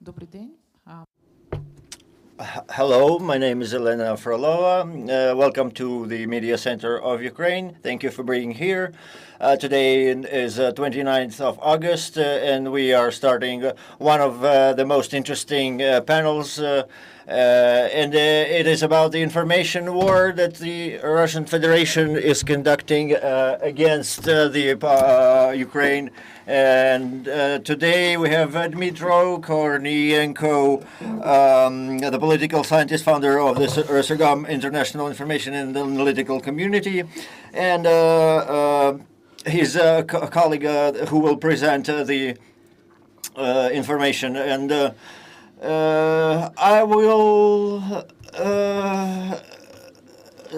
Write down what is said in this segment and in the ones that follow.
Добрий день. Hello, my name is Elena Frolova. Welcome to the Media Center of Ukraine. Thank you for being here. Today is 29th of August, and we are starting one of the most interesting panels. And it is about the information war that the Russian Federation is conducting against the Ukraine. And today we have Dmytro, Kornienko, the political scientist, founder of the Resurgam International Information and Analytical Community, and his colleague who will present the information. And I will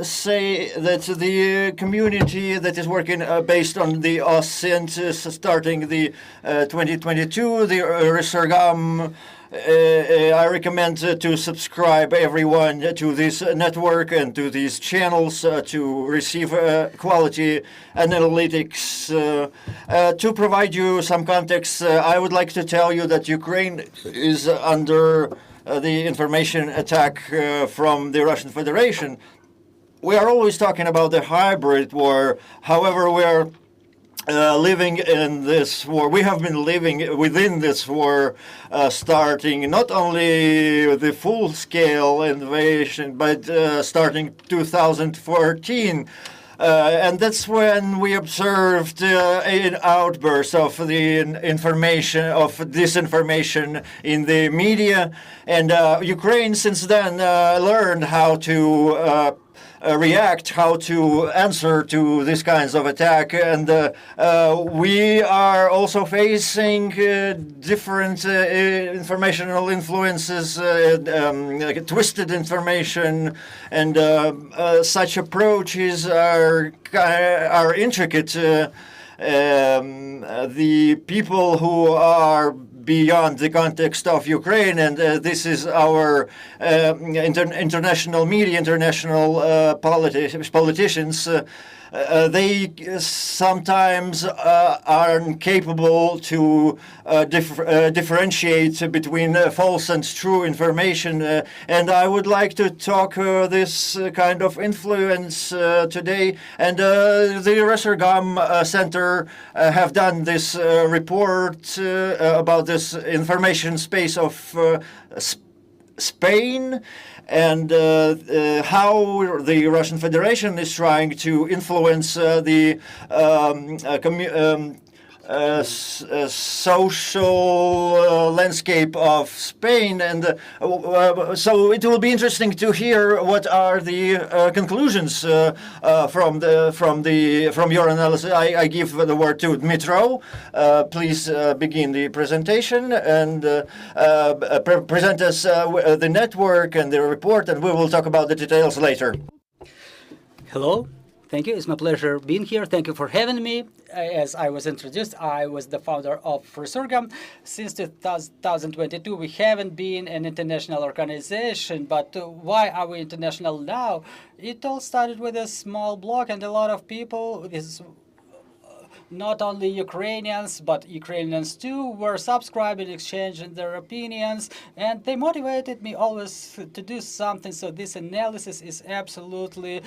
say that the community that is working based on the OSINT starting the 2022, the Resurgam, I recommend to subscribe everyone to this network and to these channels to receive quality analytics. To provide you some context, I would like to tell you that Ukraine is under the information attack from the Russian Federation. We are always talking about the hybrid war. However, we are living in this war. We have been living within this war starting not only the full-scale invasion, but starting 2014. And that's when we observed an outburst of the information, of disinformation in the media. And Ukraine since then learned how to react, how to answer to these kinds of attack, and we are also facing different informational influences, twisted information, and such approaches are intricate. The people who are beyond the context of Ukraine, and this is our international media, international politicians. They sometimes are incapable to differentiate between false and true information. And I would like to talk this kind of influence today. And the Resurgam Center have done this report about this information space of Spain, and how the Russian Federation is trying to influence the social landscape of Spain. And so it will be interesting to hear what are the conclusions from your analysis. I give the word to Dmytro. Please begin the presentation and present us the network and the report, and we will talk about the details later. Hello. Thank you. It's my pleasure being here. Thank you for having me. As I was introduced, I was the founder of Resurgam. Since 2022, we haven't been an international organization, but why are we international now? It all started with a small blog, and a lot of people, not only Ukrainians, but Ukrainians too, were subscribing, exchanging their opinions, and they motivated me always to do something. So this analysis is absolutely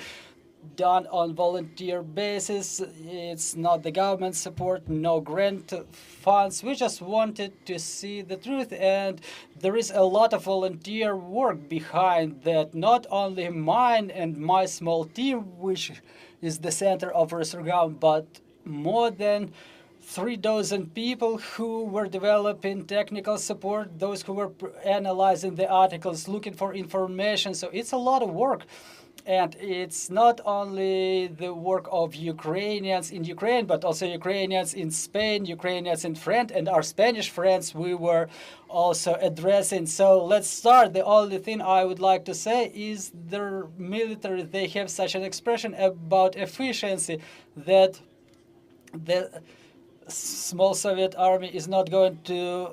done on volunteer basis. It's not the government support, no grant funds. We just wanted to see the truth, and there is a lot of volunteer work behind that, not only mine and my small team, which is the center of Resurgam, but more than 3 dozen people who were developing technical support, those who were analyzing the articles, looking for information. So it's a lot of work. And it's not only the work of Ukrainians in Ukraine, but also Ukrainians in Spain, Ukrainians in France, and our Spanish friends we were also addressing. So let's start. The only thing I would like to say is the military, they have such an expression about efficiency that the small Soviet army is not going to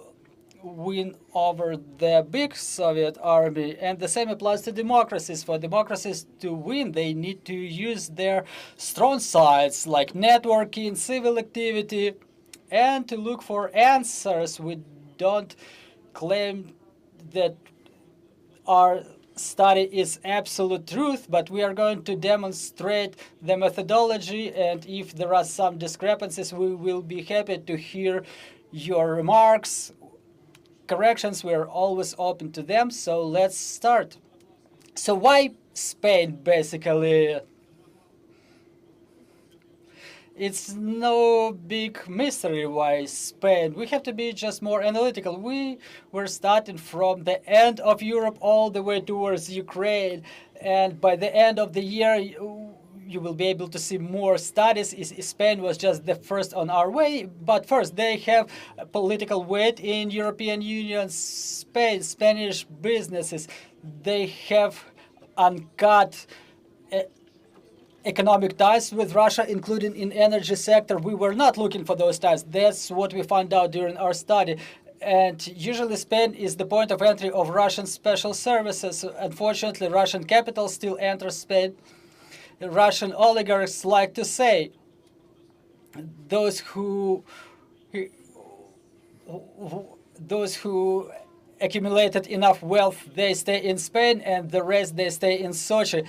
win over the big Soviet army. And the same applies to democracies. For democracies to win, they need to use their strong sides like networking, civil activity, and to look for answers. We don't claim that our study is absolute truth, but we are going to demonstrate the methodology, and if there are some discrepancies, we will be happy to hear your remarks, corrections. We are always open to them, so let's start. So why Spain, basically? It's no big mystery why Spain. We have to be just more analytical. We were starting from the end of Europe all the way towards Ukraine. And by the end of the year, you will be able to see more studies. Spain was just the first on our way. But first, they have a political weight in European Union. Spanish businesses, they have uncut economic ties with Russia, including in energy sector. We were not looking for those ties. That's what we found out during our study. And usually Spain is the point of entry of Russian special services. Unfortunately, Russian capital still enters Spain. Russian oligarchs like to say, those who accumulated enough wealth, they stay in Spain, and the rest, they stay in Sochi.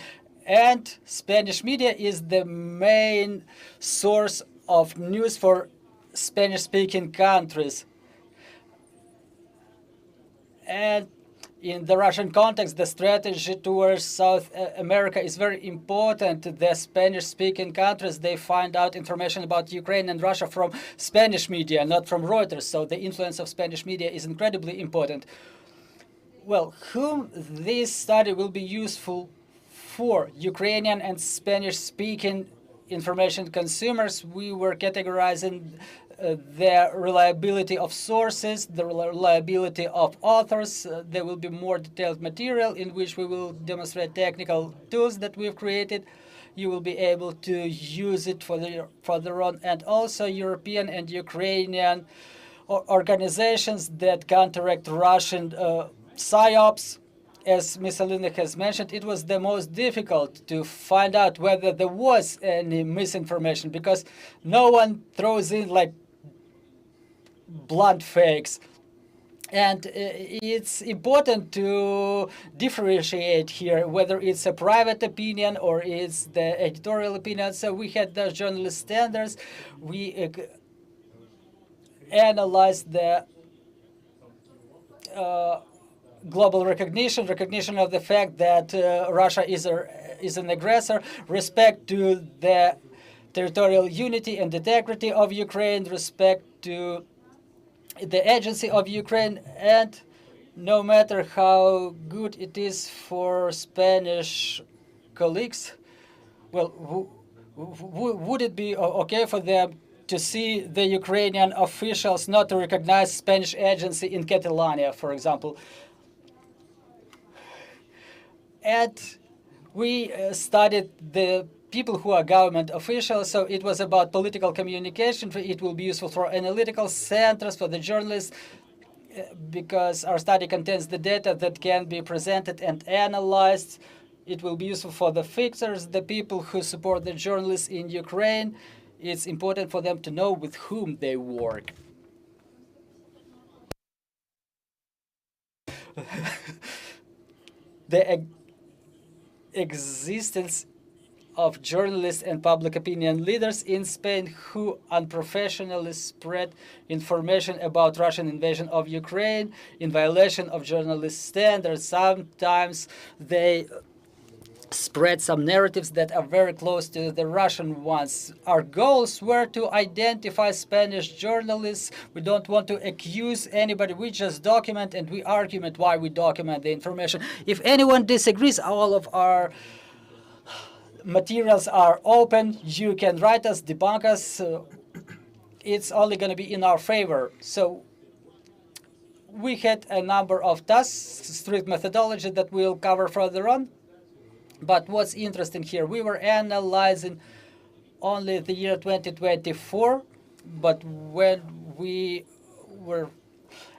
And Spanish media is the main source of news for Spanish-speaking countries. And in the Russian context, the strategy towards South America is very important. The Spanish-speaking countries, they find out information about Ukraine and Russia from Spanish media, not from Reuters. So the influence of Spanish media is incredibly important. Well, whom this study will be useful for? Ukrainian and Spanish-speaking information consumers. We were categorizing the reliability of sources, the reliability of authors. There will be more detailed material in which we will demonstrate technical tools that we've created. You will be able to use it further on, and also European and Ukrainian organizations that counteract Russian psyops. As Ms. Alina has mentioned, it was the most difficult to find out whether there was any misinformation, because no one throws in like blunt fakes. And it's important to differentiate here whether it's a private opinion or it's the editorial opinion. So we had those journalist standards. We analyzed the global recognition of the fact that Russia is an aggressor, respect to the territorial unity and integrity of Ukraine, respect to the agency of Ukraine, and no matter how good it is for Spanish colleagues, well, would it be okay for them to see the Ukrainian officials not to recognize Spanish agency in Catalonia, for example? And we studied the people who are government officials, so it was about political communication. It will be useful for analytical centers, for the journalists, because our study contains the data that can be presented and analyzed. It will be useful for the fixers, the people who support the journalists in Ukraine. It's important for them to know with whom they work. The existence of journalists and public opinion leaders in Spain who unprofessionally spread information about Russian invasion of Ukraine in violation of journalist standards. Sometimes they spread some narratives that are very close to the Russian ones. Our goals were to identify Spanish journalists. We don't want to accuse anybody. We just document, and we argument why we document the information. If anyone disagrees, all of our materials are open. You can write us, debunk us. It's only going to be in our favor. So we had a number of tasks, strict methodology that we'll cover further on. But what's interesting here, we were analyzing only the year 2024, but when we were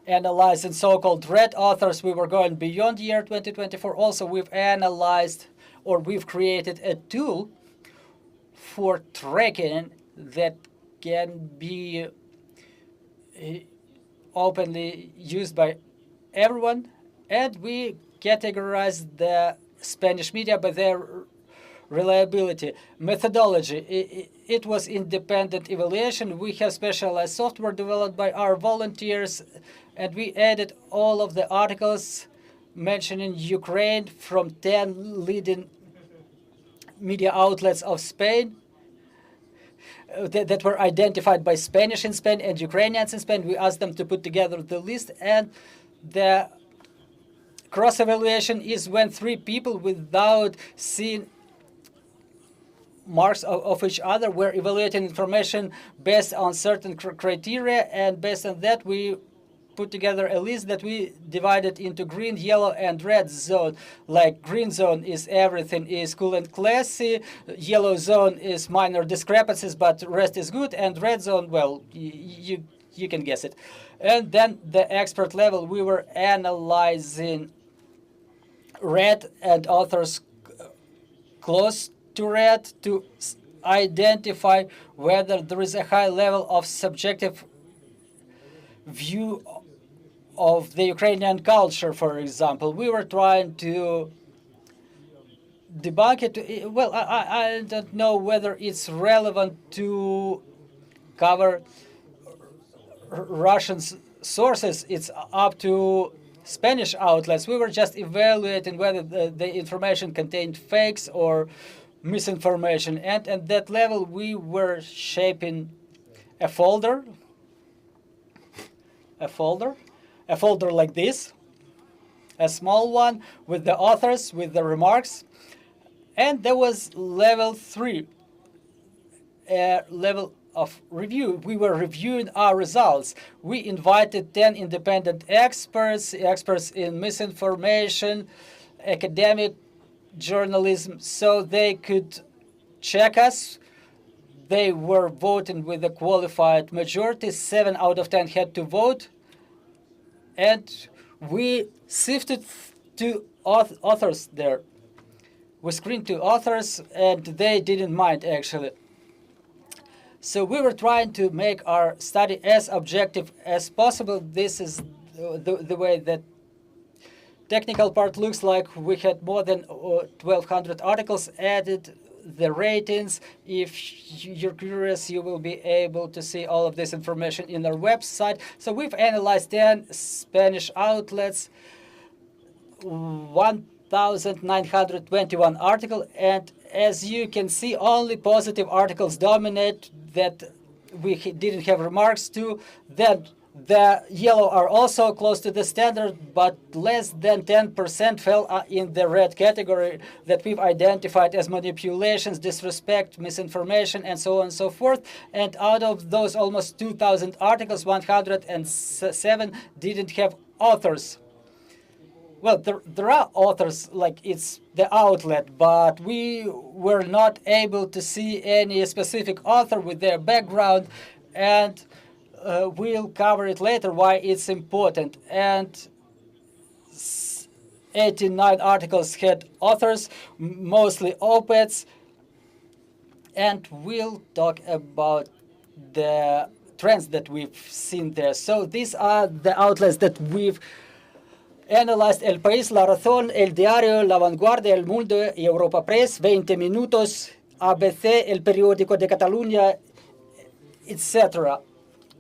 analyzing so-called red authors, we were going beyond year 2024. Also, we've analyzed, or we've created a tool for tracking that can be openly used by everyone, and we categorize the Spanish media by their reliability. Methodology, it was independent evaluation. We have specialized software developed by our volunteers, and we added all of the articles mentioning Ukraine from 10 leading media outlets of Spain that were identified by Spanish in Spain and Ukrainians in Spain. We asked them to put together the list, and the cross-evaluation is when three people, without seeing marks of each other, were evaluating information based on certain criteria, and based on that we put together a list that we divided into green, yellow, and red zone. Like green zone is everything is cool and classy, yellow zone is minor discrepancies but rest is good, and red zone, well, you can guess it. And then the expert level, we were analyzing red and authors close to red to identify whether there is a high level of subjective view of the Ukrainian culture, for example. We were trying to debunk it. Well, I don't know whether it's relevant to cover Russian sources. It's up to Spanish outlets. We were just evaluating whether the information contained fakes or misinformation. And at that level, we were shaping a folder like this, a small one with the authors, with the remarks. And there was level 3, a level of review. We were reviewing our results. We invited 10 independent experts in misinformation, academic journalism, so they could check us. They were voting with a qualified majority. 7 out of 10 had to vote. And we sifted to authors there. We screened 2 authors, and they didn't mind, actually. So we were trying to make our study as objective as possible. This is the way that technical part looks like. We had more than 1,200 articles added, the ratings. If you're curious, you will be able to see all of this information in our website. So we've analyzed 10 Spanish outlets, 1,921 articles, and as you can see, only positive articles dominate that we didn't have remarks to. Then the yellow are also close to the standard, but less than 10% fell in the red category that we've identified as manipulations, disrespect, misinformation, and so on and so forth. And out of those almost 2,000 articles, 107 didn't have authors. Well, there are authors, like it's the outlet, but we were not able to see any specific author with their background, and we'll cover it later why it's important. And 89 articles had authors, mostly op-eds, and we'll talk about the trends that we've seen there. So these are the outlets that we've analyzed: El País, La Razón, El Diario, La Vanguardia, El Mundo, Europa Press, 20 Minutos, ABC, El Periódico de Cataluña, etc.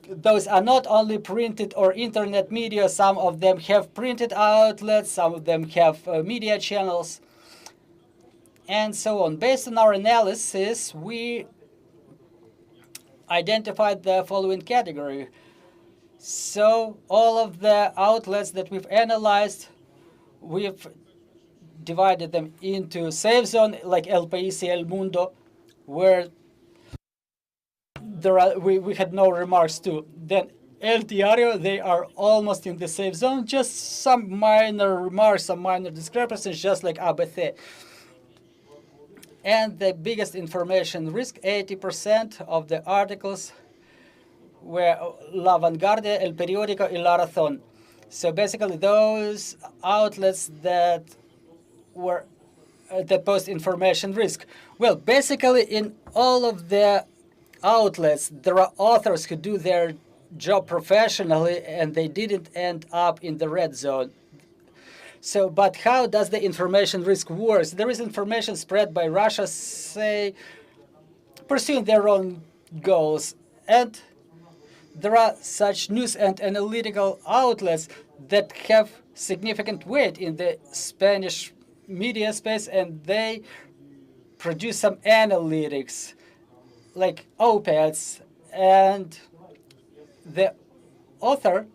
Those are not only printed or internet media. Some of them have printed outlets, some of them have media channels, and so on. Based on our analysis, we identified the following category. So all of the outlets that we've analyzed, we've divided them into safe zone, like El País, El Mundo, where we had no remarks to. Then El Diario, they are almost in the safe zone, just some minor remarks, some minor discrepancies, just like ABC. And the biggest information risk, 80% of the articles were La Vanguardia, El Periódico, y La Razón. So basically those outlets that were that pose information risk. Well, basically in all of the outlets, there are authors who do their job professionally and they didn't end up in the red zone. So, but how does the information risk work? There is information spread by Russia, say, pursuing their own goals. And there are such news and analytical outlets that have significant weight in the Spanish media space, and they produce some analytics like op-eds, and the author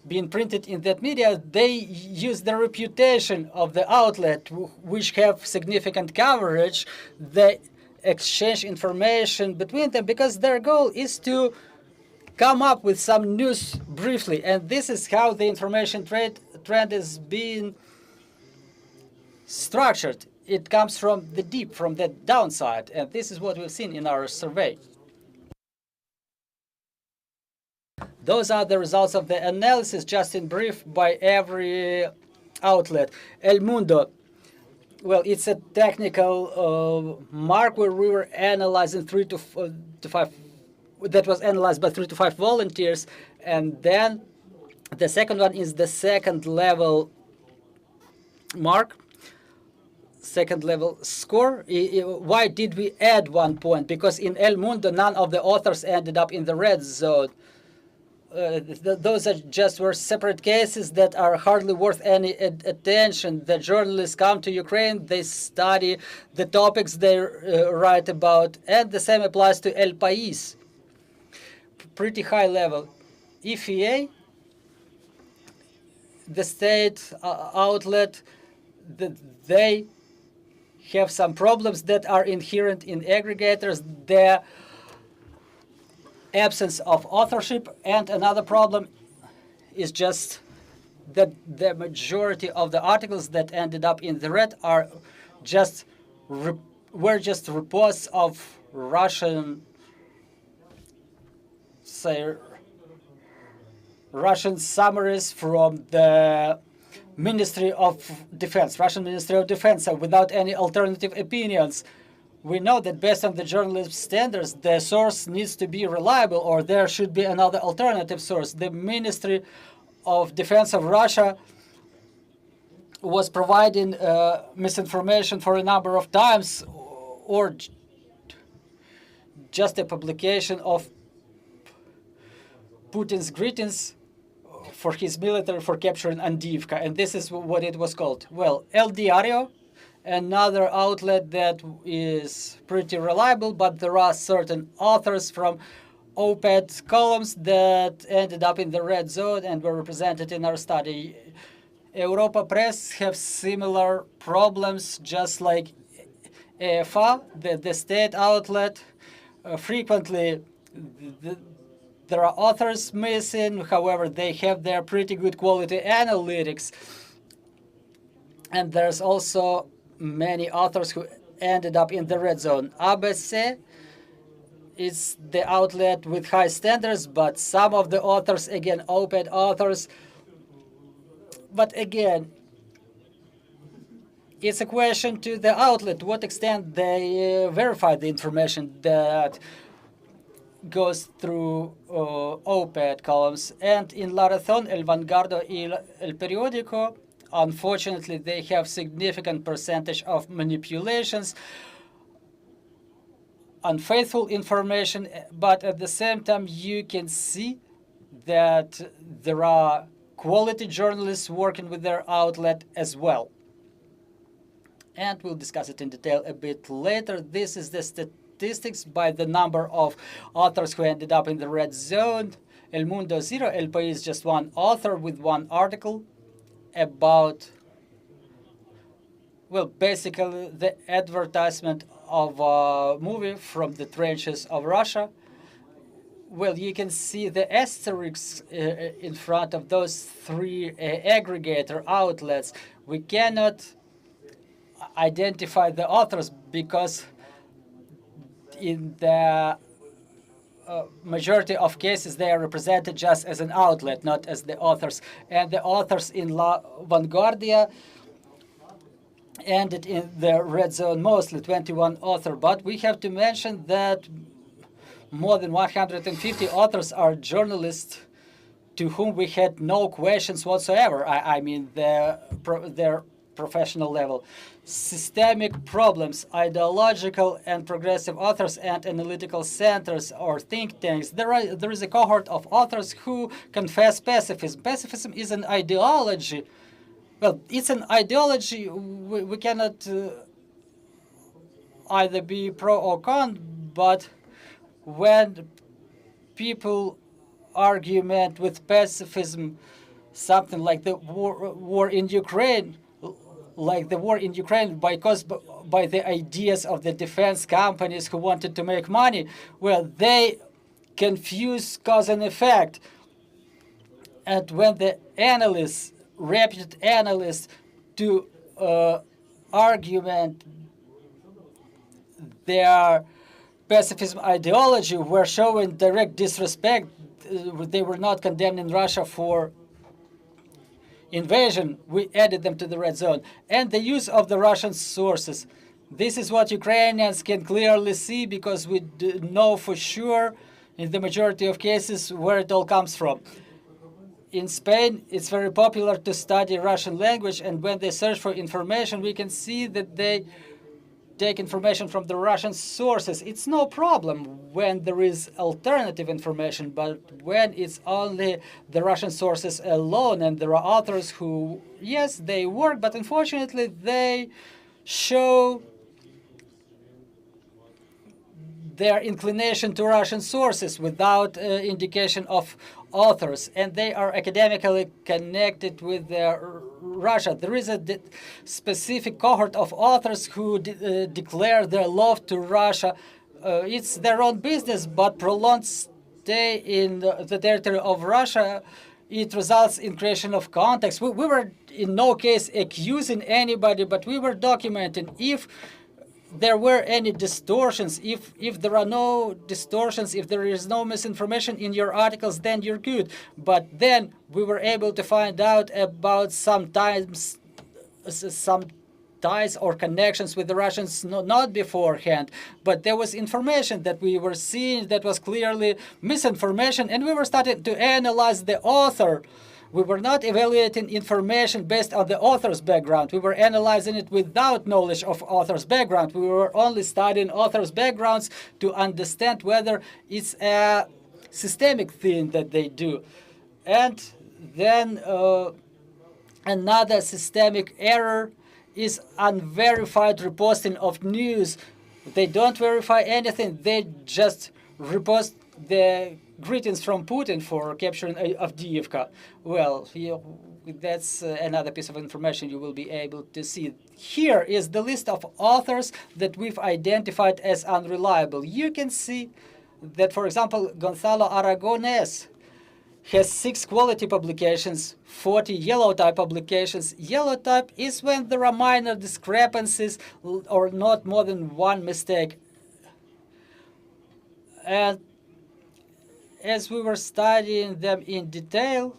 being printed in that media, they use the reputation of the outlet, which have significant coverage. They exchange information between them because their goal is to come up with some news briefly. And this is how the information trend is being structured. It comes from the deep, from the downside. And this is what we've seen in our survey. Those are the results of the analysis, just in brief, by every outlet. El Mundo, well, it's a technical mark where we were analyzing 3 to 5, that was analyzed by 3 to 5 volunteers. And then the second one is the second level mark, second level score. Why did we add 1 point? Because in El Mundo, none of the authors ended up in the red zone. Those are just were separate cases that are hardly worth any attention. The journalists come to Ukraine, they study the topics they write about, and the same applies to El País. Pretty high level. EFA, the state outlet, they have some problems that are inherent in aggregators. The absence of authorship, and another problem is just that the majority of the articles that ended up in the red are just were just reports of Russian, say, Russian summaries from the Ministry of Defense, Russian Ministry of Defense, without any alternative opinions. We know that based on the journalism standards, the source needs to be reliable, or there should be another alternative source. The Ministry of Defense of Russia was providing misinformation for a number of times, or just a publication of Putin's greetings for his military for capturing Andivka, and this is what it was called. Well, El Diario, another outlet that is pretty reliable, but there are certain authors from op-ed columns that ended up in the red zone and were represented in our study. Europa Press have similar problems, just like EFA, the state outlet. Frequently, there are authors missing. However, they have their pretty good quality analytics. And there's also many authors who ended up in the red zone. ABC is the outlet with high standards, but some of the authors, again, op-ed authors. But again, it's a question to the outlet to what extent they verify the information that goes through op-ed columns. And in La Razón, El Vanguardo y El Periódico, unfortunately, they have significant percentage of manipulations, unfaithful information, but at the same time, you can see that there are quality journalists working with their outlet as well. And we'll discuss it in detail a bit later. This is the statistics by the number of authors who ended up in the red zone. El Mundo 0, El País just one author with one article about, well, basically the advertisement of a movie from the trenches of Russia. Well, you can see the asterisks in front of those three aggregator outlets. We cannot identify the authors because in the majority of cases, they are represented just as an outlet, not as the authors. And the authors in La Vanguardia ended in the red zone mostly, 21 author. But we have to mention that more than 150 authors are journalists to whom we had no questions whatsoever. I mean, their professional level. Systemic problems, ideological and progressive authors and analytical centers or think tanks. There is a cohort of authors who confess pacifism. Pacifism is an ideology. Well, it's an ideology. We cannot either be pro or con, but when people argument with pacifism, something like the war in Ukraine, caused by the ideas of the defense companies who wanted to make money, well, they confuse cause and effect. And when the analysts, reputed analysts, do argument their pacifism ideology were showing direct disrespect. They were not condemning Russia for invasion. We added them to the red zone. And the use of the Russian sources. This is what Ukrainians can clearly see because we know for sure in the majority of cases where it all comes from. In Spain, it's very popular to study Russian language, and when they search for information, we can see that they take information from the Russian sources. It's no problem when there is alternative information, but when it's only the Russian sources alone, and there are authors who, yes, they work, but unfortunately they show their inclination to Russian sources without indication of authors, and they are academically connected with Russia. There is a specific cohort of authors who declare their love to Russia. It's their own business, but prolonged stay in the territory of Russia, it results in creation of context. We were in no case accusing anybody, but we were documenting if there were any distortions. If there are no distortions, if there is no misinformation in your articles, then you're good. But then we were able to find out about some ties or connections with the Russians, not beforehand, but there was information that we were seeing that was clearly misinformation, and we were starting to analyze the author. We were not evaluating information based on the author's background. We were analyzing it without knowledge of author's background. We were only studying author's backgrounds to understand whether it's a systemic thing that they do. And then another systemic error is unverified reposting of news. They don't verify anything. They just repost the greetings from Putin for capturing Avdiivka. Well, that's another piece of information you will be able to see. Here is the list of authors that we've identified as unreliable. You can see that, for example, Gonzalo Aragonés has 6 quality publications, 40 yellow type publications. Yellow type is when there are minor discrepancies or not more than one mistake. And as we were studying them in detail,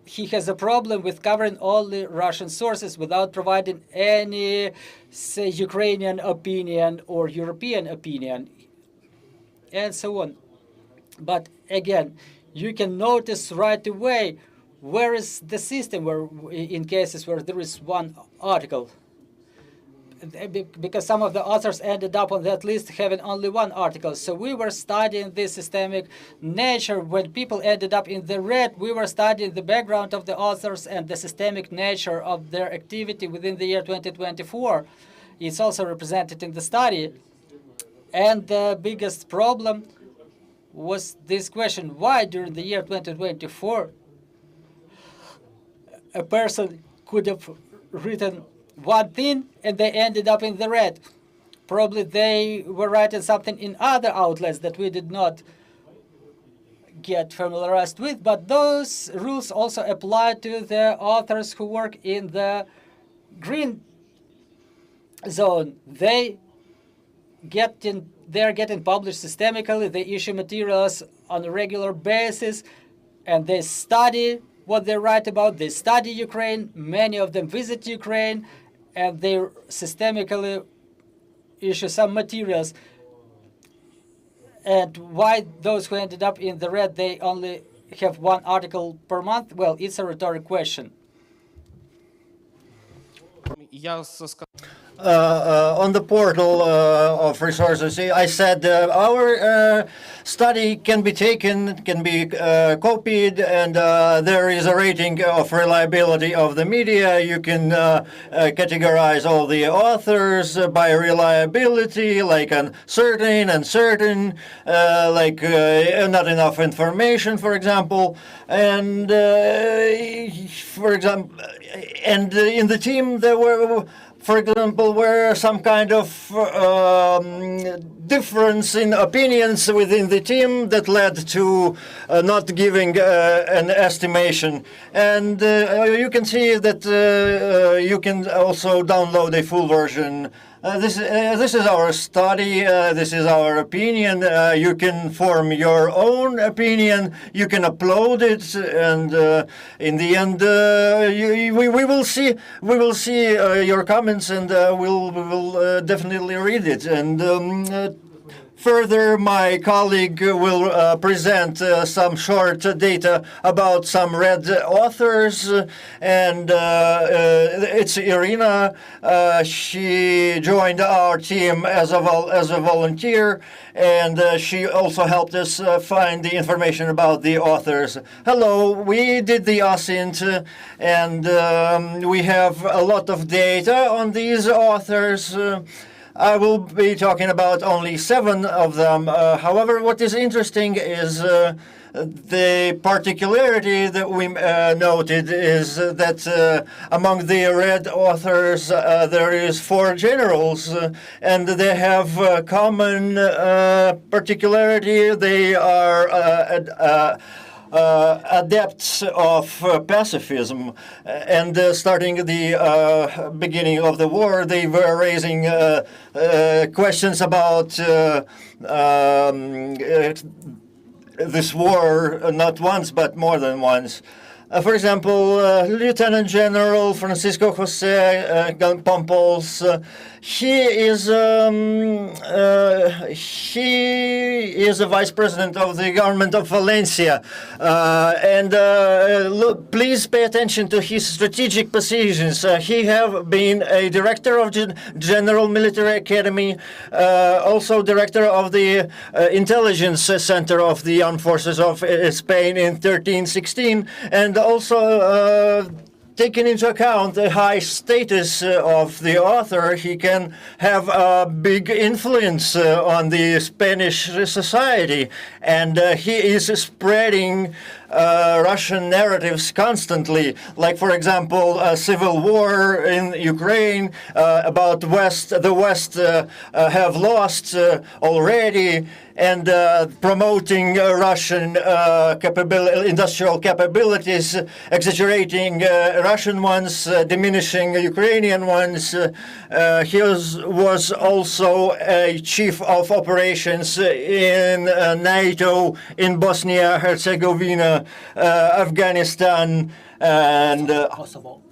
he has a problem with covering only Russian sources without providing any, say, Ukrainian opinion or European opinion, and so on. But again, you can notice right away where is the system where, in cases where there is one article, because some of the authors ended up on that list having only one article. So we were studying the systemic nature. When people ended up in the red, we were studying the background of the authors and the systemic nature of their activity within the year 2024. It's also represented in the study. And the biggest problem was this question: why during the year 2024 a person could have written one thing and they ended up in the red? Probably they were writing something in other outlets that we did not get familiarized with, but those rules also apply to the authors who work in the green zone. They're getting published systemically. They issue materials on a regular basis, and they study what they write about. They study Ukraine. Many of them visit Ukraine, and they systemically issue some materials. And why those who ended up in the red, they only have one article per month? Well, it's a rhetoric question. On the portal of resources, I said our study can be taken, can be copied, and there is a rating of reliability of the media. You can categorize all the authors by reliability, like uncertain, uncertain, like not enough information, for example, and for example, and in the team there were, for example, were some kind of difference in opinions within the team that led to not giving an estimation. And you can see that you can also download a full version. This is our study, this is our opinion. You can form your own opinion, you can upload it, and in the end we will see your comments, and we will definitely read it. And further, my colleague will present some short data about some red authors, and it's Irina. She joined our team as a volunteer, and she also helped us find the information about the authors. Hello, we did the OSINT, and we have a lot of data on these authors. I will be talking about only 7 of them. However, what is interesting is the particularity that we noted is that among the red authors there is 4 generals, and they have a common particularity. They are adepts of pacifism, and starting the beginning of the war, they were raising questions about this war, not once but more than once. For example, Lieutenant General Francisco Jose Pompols, he is a vice president of the government of Valencia, and look, please pay attention to his strategic positions. He have been a director of General Military Academy, also director of the Intelligence Center of the Armed Forces of Spain in 1316, and also taking into account the high status of the author, he can have a big influence on the Spanish society, and he is spreading Russian narratives constantly, like, for example, a civil war in Ukraine, about the West have lost already, and promoting Russian industrial capabilities, exaggerating Russian ones, diminishing Ukrainian ones. He was also a chief of operations in NATO in Bosnia-Herzegovina, Afghanistan, and Kosovo.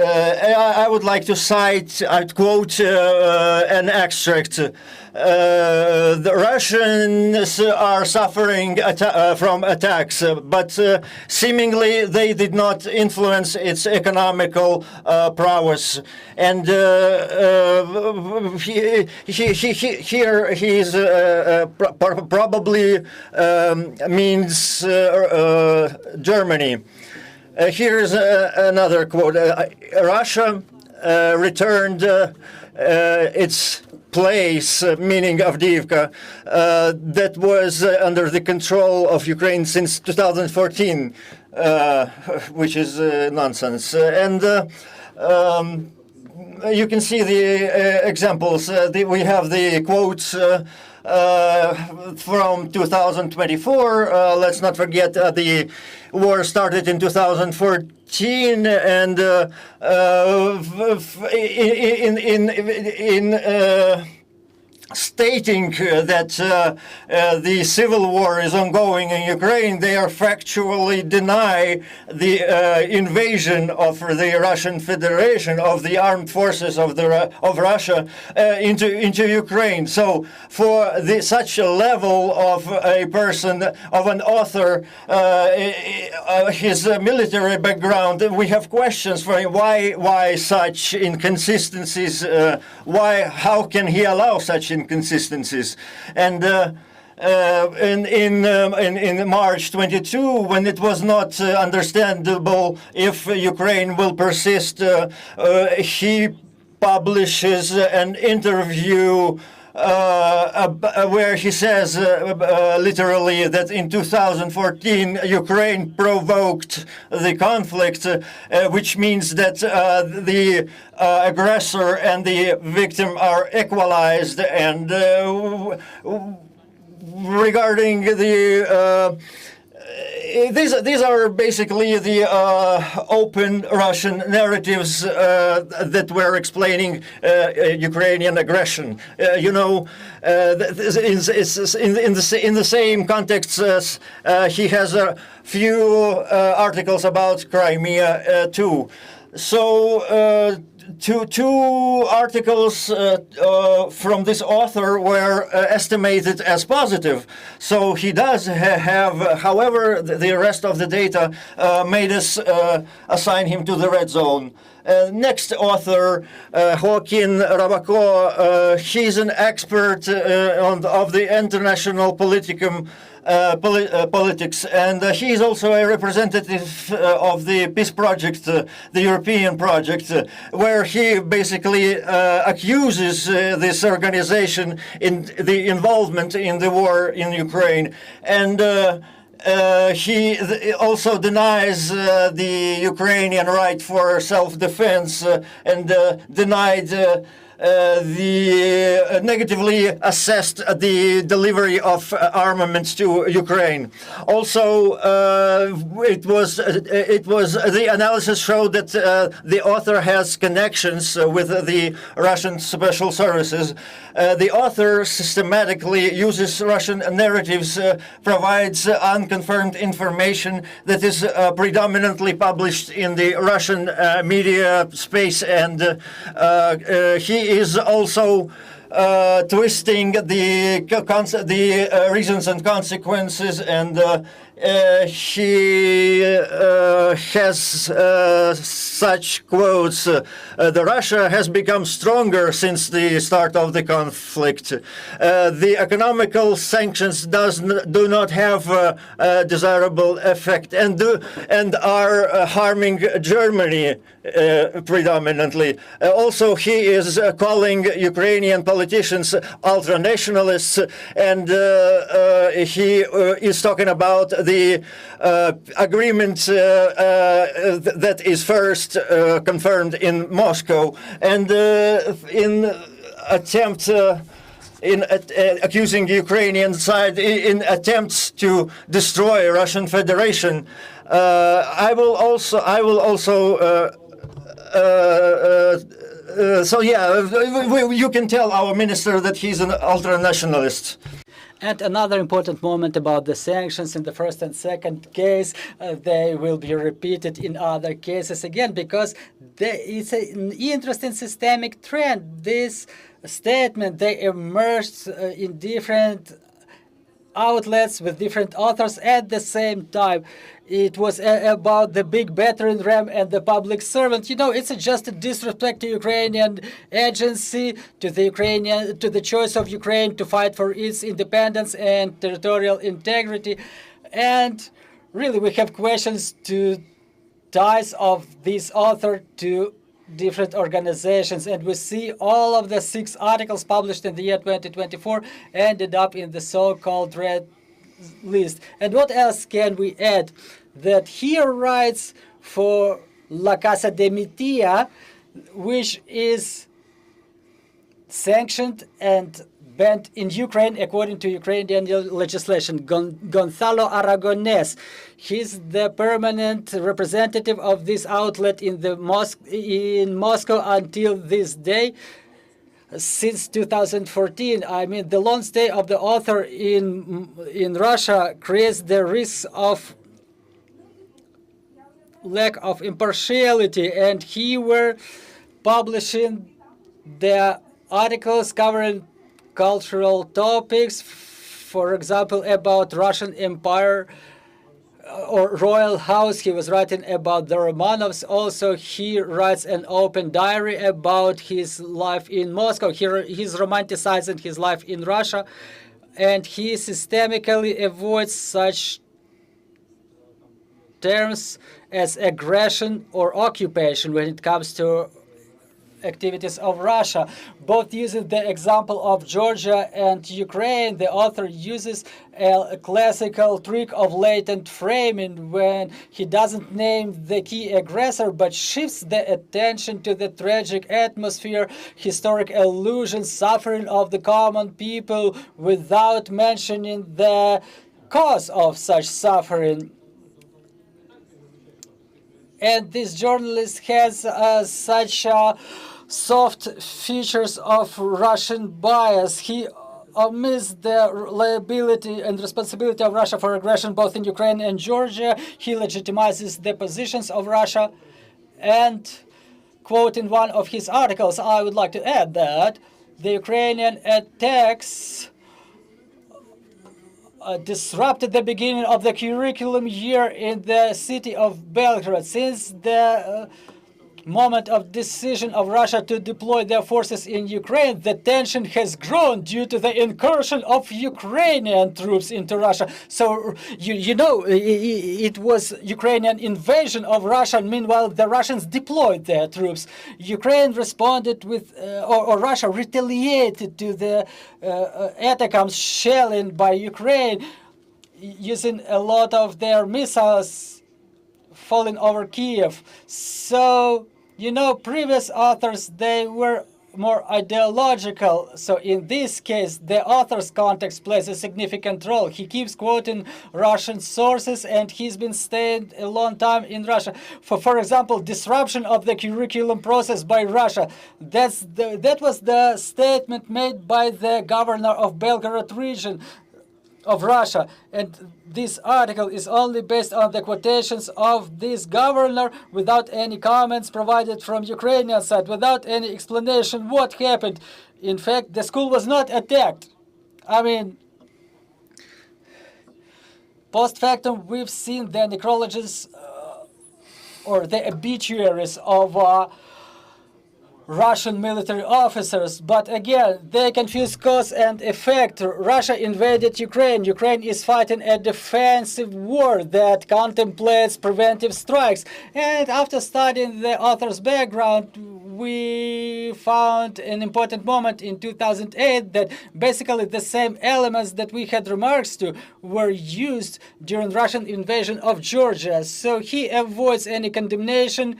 I would like to cite, I'd quote an extract. The Russians are suffering from attacks, but seemingly they did not influence its economical prowess. And here he's probably means Germany. Here's another quote. Russia returned its place, meaning Avdiivka, that was under the control of Ukraine since 2014, which is nonsense. And you can see the examples. We have the quotes from 2024. Let's not forget the war started in 2014, and stating that the civil war is ongoing in Ukraine, they are factually deny the invasion of the Russian Federation, of the armed forces of Russia into Ukraine. So for such a level of a person, of an author, his military background, we have questions for him. Why such inconsistencies? How can he allow such inconsistencies? And in March 22, when it was not understandable if Ukraine will persist, he publishes an interview where he says literally that in 2014 Ukraine provoked the conflict, which means that the aggressor and the victim are equalized. And regarding the these are basically the open Russian narratives that were explaining Ukrainian aggression. In the same context, he has a few articles about Crimea too. So two articles from this author were estimated as positive. So he does have, however, the rest of the data made us assign him to the red zone. Next author, Joaquin Rabako, he's an expert of the international politics, and he is also a representative of the peace project, the European project, where he basically accuses this organization in the involvement in the war in Ukraine. And he also denies the Ukrainian right for self-defense and denied negatively assessed the delivery of armaments to Ukraine. Also, the analysis showed that the author has connections with the Russian special services. The author systematically uses Russian narratives, provides unconfirmed information that is predominantly published in the Russian media space, and he is also twisting the reasons and consequences, and he has such quotes: "The Russia has become stronger since the start of the conflict. The economical sanctions do not have a desirable effect and are harming Germany predominantly." Also, he is calling Ukrainian politicians ultra-nationalists, and he is talking about the agreement that is first confirmed in Moscow, and in accusing the Ukrainian side in attempts to destroy Russian Federation. I will also. So yeah, you can tell our minister that he's an ultra-nationalist. And another important moment about the sanctions in the first and second case, they will be repeated in other cases again, because it's an interesting systemic trend. This statement, they emerged in different outlets with different authors at the same time. It was about the big battering ram and the public servant. You know, it's just a disrespect to Ukrainian agency, to the choice of Ukraine to fight for its independence and territorial integrity. And really, we have questions to ties of this author to different organizations, and we see all of the 6 articles published in the year 2024 ended up in the so-called red list. And what else can we add? That he writes for La Casa de Mitia, which is sanctioned and banned in Ukraine according to Ukrainian legislation. Gonzalo Aragonés, he's the permanent representative of this outlet in Moscow until this day. since 2014. I mean, the long stay of the author in Russia creates the risk of lack of impartiality, and he were publishing the articles covering cultural topics, for example, about Russian Empire or royal house. He was writing about the Romanovs. Also, he writes an open diary about his life in Moscow. He's romanticizing his life in Russia, and he systemically avoids such terms as aggression or occupation when it comes to activities of Russia. Both using the example of Georgia and Ukraine, the author uses a classical trick of latent framing when he doesn't name the key aggressor but shifts the attention to the tragic atmosphere, historic illusions, suffering of the common people without mentioning the cause of such suffering. And this journalist has such soft features of Russian bias. He omits the liability and responsibility of Russia for aggression both in Ukraine and Georgia. He legitimizes the positions of Russia. And quoting one of his articles, I would like to add that the Ukrainian attacks disrupted the beginning of the curriculum year in the city of Belgrade. Since the moment of decision of Russia to deploy their forces in Ukraine, the tension has grown due to the incursion of Ukrainian troops into Russia. So, you know, it was Ukrainian invasion of Russia. Meanwhile, the Russians deployed their troops. Ukraine responded with, or Russia retaliated to the attacks, shelling by Ukraine, using a lot of their missiles falling over Kiev. So, you know, previous authors, they were more ideological. So in this case, the author's context plays a significant role. He keeps quoting Russian sources, and he's been staying a long time in Russia. For example, disruption of the curriculum process by Russia. That was the statement made by the governor of Belgorod region of Russia, and this article is only based on the quotations of this governor without any comments provided from Ukrainian side, without any explanation what happened. In fact, the school was not attacked. I mean, post factum, we've seen the necrologies or the obituaries of Russian military officers, but again, they confuse cause and effect. Russia invaded Ukraine. Ukraine is fighting a defensive war that contemplates preventive strikes. And after studying the author's background, we found an important moment in 2008 that basically the same elements that we had remarks to were used during Russian invasion of Georgia. So he avoids any condemnation.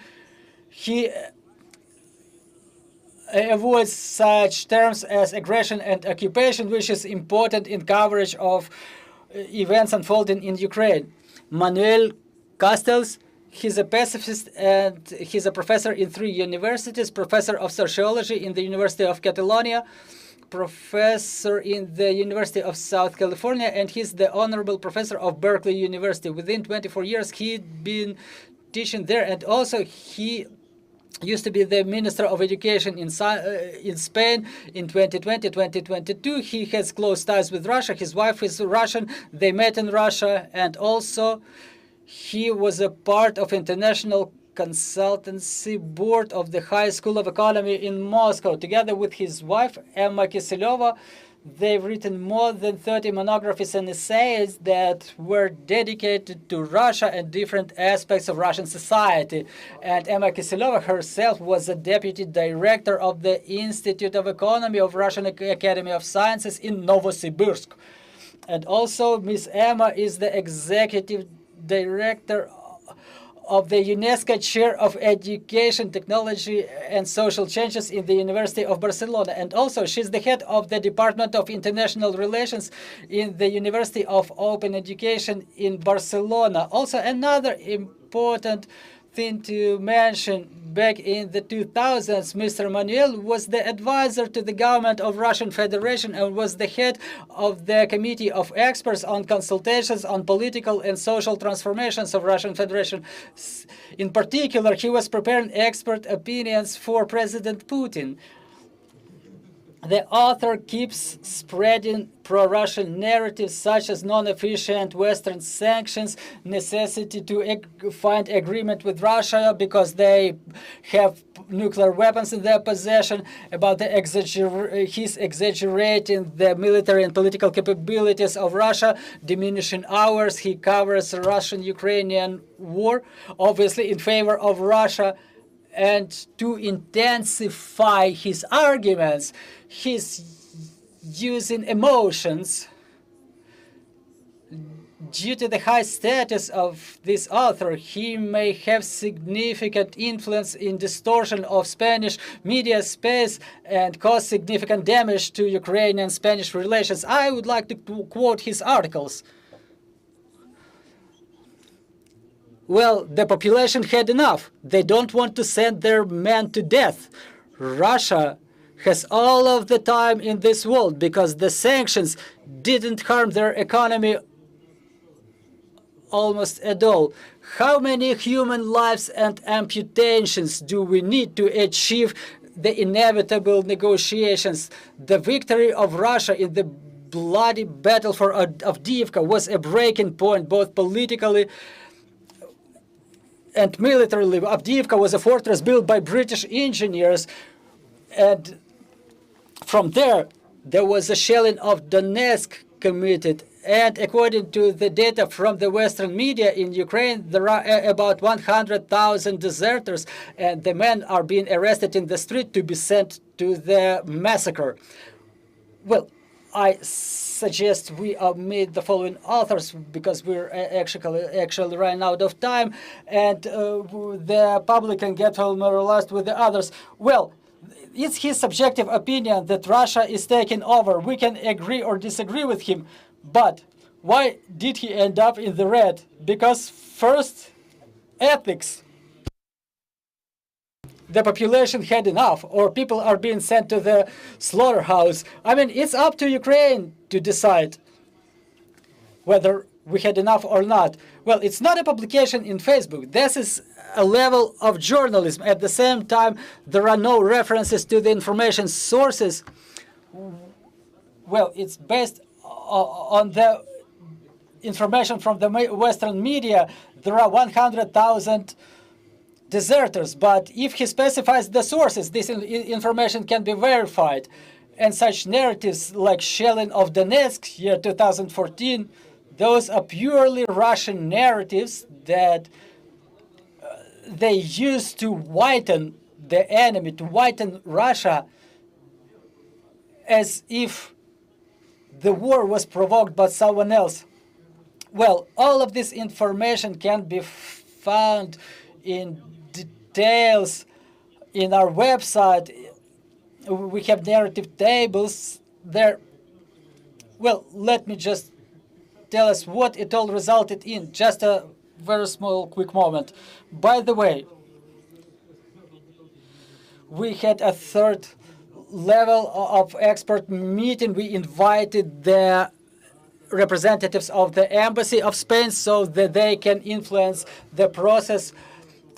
He avoids such terms as aggression and occupation, which is important in coverage of events unfolding in Ukraine. Manuel Castells, he's a pacifist and he's a professor in 3 universities, professor of sociology in the University of Catalonia, professor in the University of South California, and he's the honorable professor of Berkeley University. Within 24 years, he'd been teaching there, and also he used to be the Minister of Education in Spain in 2020-2022. He has close ties with Russia. His wife is Russian. They met in Russia. And also, he was a part of International Consultancy Board of the High School of Economy in Moscow. Together with his wife, Emma Kiseleva, they've written more than 30 monographies and essays that were dedicated to Russia and different aspects of Russian society. And Emma Kiseleva herself was a deputy director of the Institute of Economy of Russian Academy of Sciences in Novosibirsk. And also, Ms. Emma is the executive director of the UNESCO Chair of Education, Technology and Social Changes in the University of Barcelona. And also, she's the head of the Department of International Relations in the University of Open Education in Barcelona. Also, another important thing to mention. Back in the 2000s, Mr. Manuel was the advisor to the government of Russian Federation and was the head of the committee of experts on consultations on political and social transformations of Russian Federation. In particular, he was preparing expert opinions for President Putin. The author keeps spreading pro-Russian narratives such as non-efficient Western sanctions, necessity to find agreement with Russia because they have nuclear weapons in their possession, about his exaggerating the military and political capabilities of Russia, diminishing ours. He covers the Russian-Ukrainian war, obviously in favor of Russia. And to intensify his arguments, he's using emotions. Due to the high status of this author, he may have significant influence in distortion of Spanish media space and cause significant damage to Ukrainian-Spanish relations. I would like to quote his articles. Well, the population had enough. They don't want to send their men to death. Russia has all of the time in this world because the sanctions didn't harm their economy almost at all. How many human lives and amputations do we need to achieve the inevitable negotiations? The victory of Russia in the bloody battle for Avdiivka was a breaking point, both politically and militarily. Avdiivka was a fortress built by British engineers, and from there was a shelling of Donetsk committed. And according to the data from the Western media in Ukraine, there are about 100,000 deserters, and the men are being arrested in the street to be sent to the massacre. Well, I suggest we omit the following authors because we're actually running out of time, and the public can get familiarized with the others. Well, it's his subjective opinion that Russia is taking over. We can agree or disagree with him, but why did he end up in the red? Because first, ethics. The population had enough, or people are being sent to the slaughterhouse. I mean, it's up to Ukraine to decide whether we had enough or not. Well, it's not a publication in Facebook. This is a level of journalism. At the same time, there are no references to the information sources. Well, it's based on the information from the Western media. There are 100,000 deserters, but if he specifies the sources, this information can be verified. And such narratives like shelling of Donetsk, year 2014, those are purely Russian narratives that they use to whiten the enemy, to whiten Russia, as if the war was provoked by someone else. Well, all of this information can be found in details in our website. We have narrative tables there. Well, let me just tell us what it all resulted in. Just a very small, quick moment. By the way, we had a third level of expert meeting. We invited the representatives of the embassy of Spain so that they can influence the process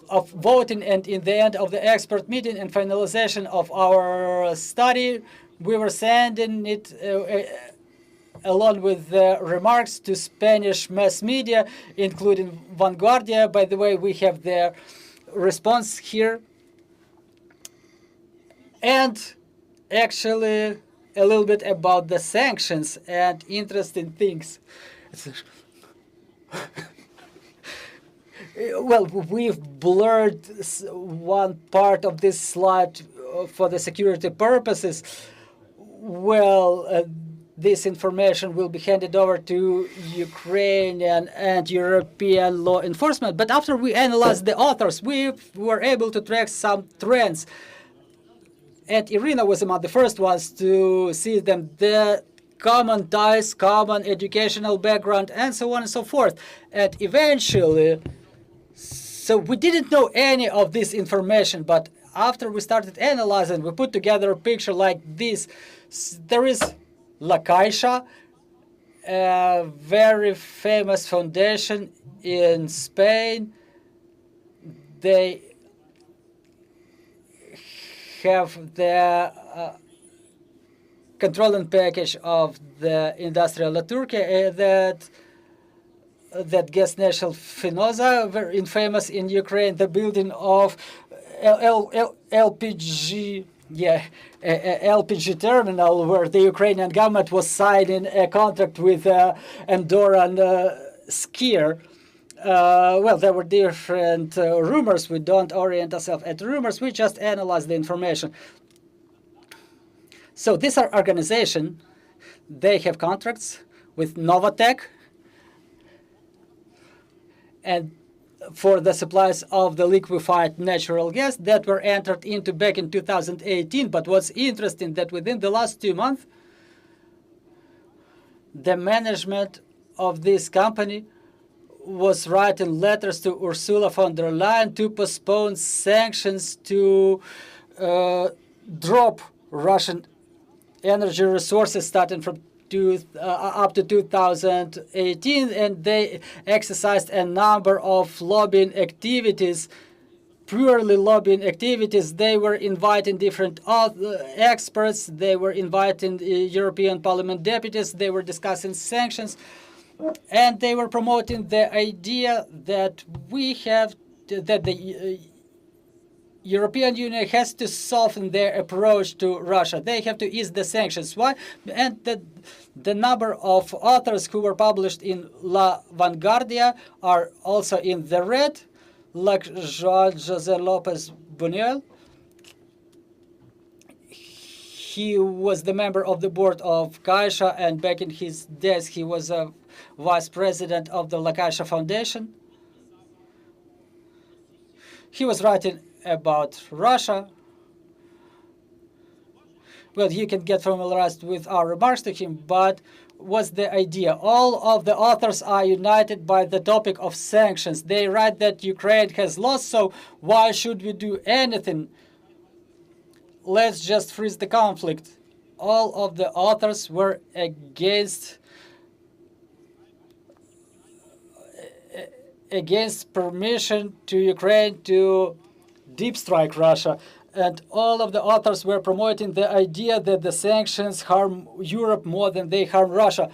of voting, and in the end of the expert meeting and finalization of our study, we were sending it along with the remarks to Spanish mass media, including Vanguardia. By the way, we have their response here. And actually, a little bit about the sanctions and interesting things. Well, we've blurred one part of this slide for the security purposes. Well, this information will be handed over to Ukrainian and European law enforcement. But after we analyzed the authors, we were able to track some trends. And Irina was among the first ones to see them. The common ties, common educational background, and so on and so forth. And eventually, So we didn't know any of this information, but after we started analyzing, we put together a picture like this. There is La Caixa, a very famous foundation in Spain. They have the controlling package of the industrial Turkey that gas national Finosa, very infamous in Ukraine, the building of LPG, LPG terminal, where the Ukrainian government was signing a contract with Andorran skier. Well, there were different rumors. We don't orient ourselves at rumors. We just analyze the information. So these are organizations. They have contracts with Novatek and for the supplies of the liquefied natural gas that were entered into back in 2018. But what's interesting that within the last 2 months, the management of this company was writing letters to Ursula von der Leyen to postpone sanctions, to drop Russian energy resources starting from up to 2018, and they exercised a number of lobbying activities, purely lobbying activities. They were inviting different experts, they were inviting European Parliament deputies, they were discussing sanctions, and they were promoting the idea that the European Union has to soften their approach to Russia. They have to ease the sanctions. Why? And the number of authors who were published in La Vanguardia are also in the red, like José López Buñuel. He was the member of the board of Caixa, and back in his days, he was a vice president of the La Caixa Foundation. He was writing about Russia. Well, you can get familiarized with our remarks to him, but what's the idea? All of the authors are united by the topic of sanctions. They write that Ukraine has lost, so why should we do anything? Let's just freeze the conflict. All of the authors were against permission to Ukraine to deep strike Russia, and all of the authors were promoting the idea that the sanctions harm Europe more than they harm Russia,